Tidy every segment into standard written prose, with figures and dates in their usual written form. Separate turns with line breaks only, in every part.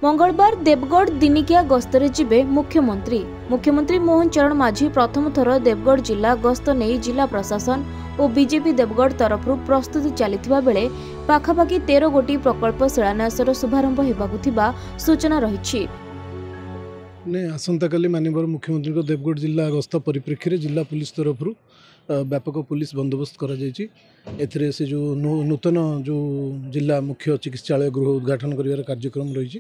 मंगलवार देवगढ़ दिनिकिया गस्तरे जिबे मुख्यमंत्री मोहन चरण माझी प्रथम थर देवगढ़ जिला गस्त नहीं जिला प्रशासन और बीजेपी देवगढ़ तरफ प्रस्तुति चलता बेले पाखापाखि 13 गोटी प्रकल्प शिलान्यासर शुभारंभ होगा सूचना रही।
आसंता काली माननीय मुख्यमंत्री को देवगढ़ जिला गस्त परिप्रेक्षी में जिला पुलिस तरफ व्यापक पुलिस बंदोबस्त कर से जो नूतन जो जिला मुख्य चिकित्सालय गृह उद्घाटन कर कार्यक्रम रही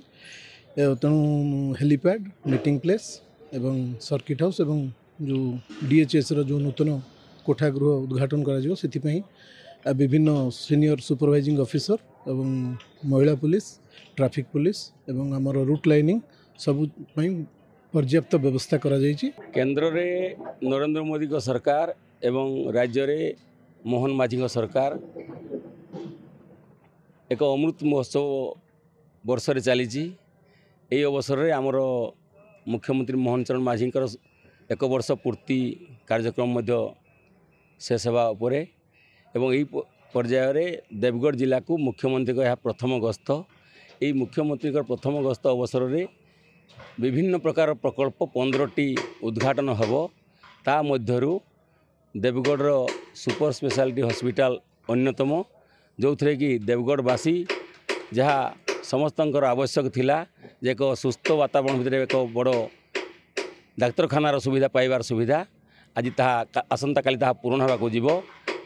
तेणु हेलीपैड मीटिंग प्लेस एवं सर्किट हाउस एवं जो डीएचएस जो नूतन कोठा गृह उद्घाटन कर विभिन्न सीनियर सुपरवाइजिंग ऑफिसर एवं महिला पुलिस ट्रैफिक पुलिस एवं आमर रूट लाइनिंग सबु पर्याप्त व्यवस्था करा जायछि।
केंद्र रे नरेंद्र मोदी को सरकार एवं राज्य रे मोहन माझी को सरकार एक अमृत महोत्सव वर्ष रे चली यही अवसर में आमर मुख्यमंत्री मोहन चरण माझी एक वर्ष पूर्ति कार्यक्रम शेष होगा उपरे एवं यही पर्याय रे देवगढ़ जिला को मुख्यमंत्री को यह प्रथम गस्त यही मुख्यमंत्री का प्रथम गस्त अवसर में विभिन्न प्रकार प्रकल्प 15टी उद्घाटन होबो ता मध्यरु देवगढ़ सुपर स्पेशलिटी हॉस्पिटल अन्यतम जो थे कि देवगढ़वासी जहाँ समस्तंकर आवश्यक थिला जे एक सुस्थ वातावरण भितर एक बड़ डाक्तरखानार सुविधा पाइबार सुविधा आज ताहा आसंता काली ताहा पूर्ण होगा जीव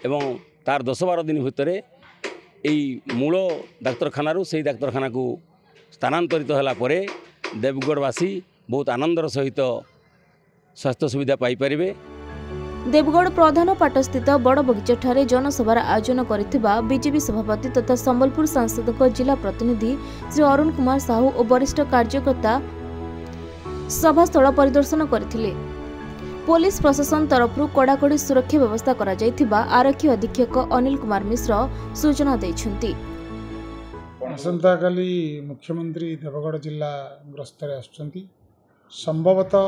एवं तार 10-12 दिन भितर यही मूल डाक्तरखाना से डाक्तरखाना को स्थानांतरित होला परे देवगढ़वासी बहुत आनंदर सहित स्वास्थ्य सुविधा पाई परिबे।
देवगढ़ प्रधान पाट स्थित बड़ बगीचा ठारे जनसभार आयोजन करिथिबा बीजेपी सभापति तथा संबलपुर सांसद जिला प्रतिनिधि श्री अरुण कुमार साहू और वरिष्ठ कार्यकर्ता सभास्थल परिदर्शन करथिले। पुलिस प्रशासन तरफ कड़ाकड़ी सुरक्षा व्यवस्था करा जायथिबा आरक्षी अधीक्षक अनिल कुमार मिश्र सूचना दैछन्ति।
आसंता काली मुख्यमंत्री देवगढ़ जिला ग्रस्त आसुँच संभवतः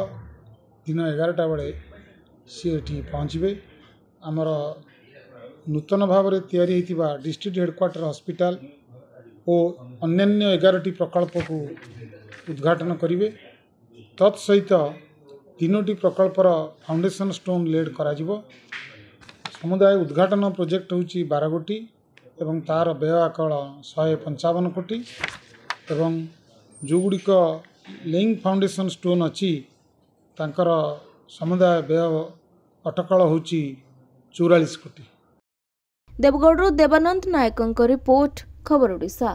दिन 11टा बेले सी एठी पहुँचे आमर नूतन भाव में तैयारी होता डिस्ट्रिक्ट हेडक्वार्टर हॉस्पिटल और अन्यान्य 11टी प्रकल्प को उद्घाटन करेंगे। तत्सहित 3टी प्रकल्पर फाउंडेशन स्टोन लेड करा समुदाय उद्घाटन प्रोजेक्ट होची 12 गोटी एवं तार व्यय आकल 155 कोटी एवं जो गुड़िक लेइंग फाउंडेशन स्टोन अच्छी तांकर समुदाय व्यय अटकल होची 44 कोटी।
देवगढ़ देवानंद नायक रिपोर्ट खबर ओडिशा।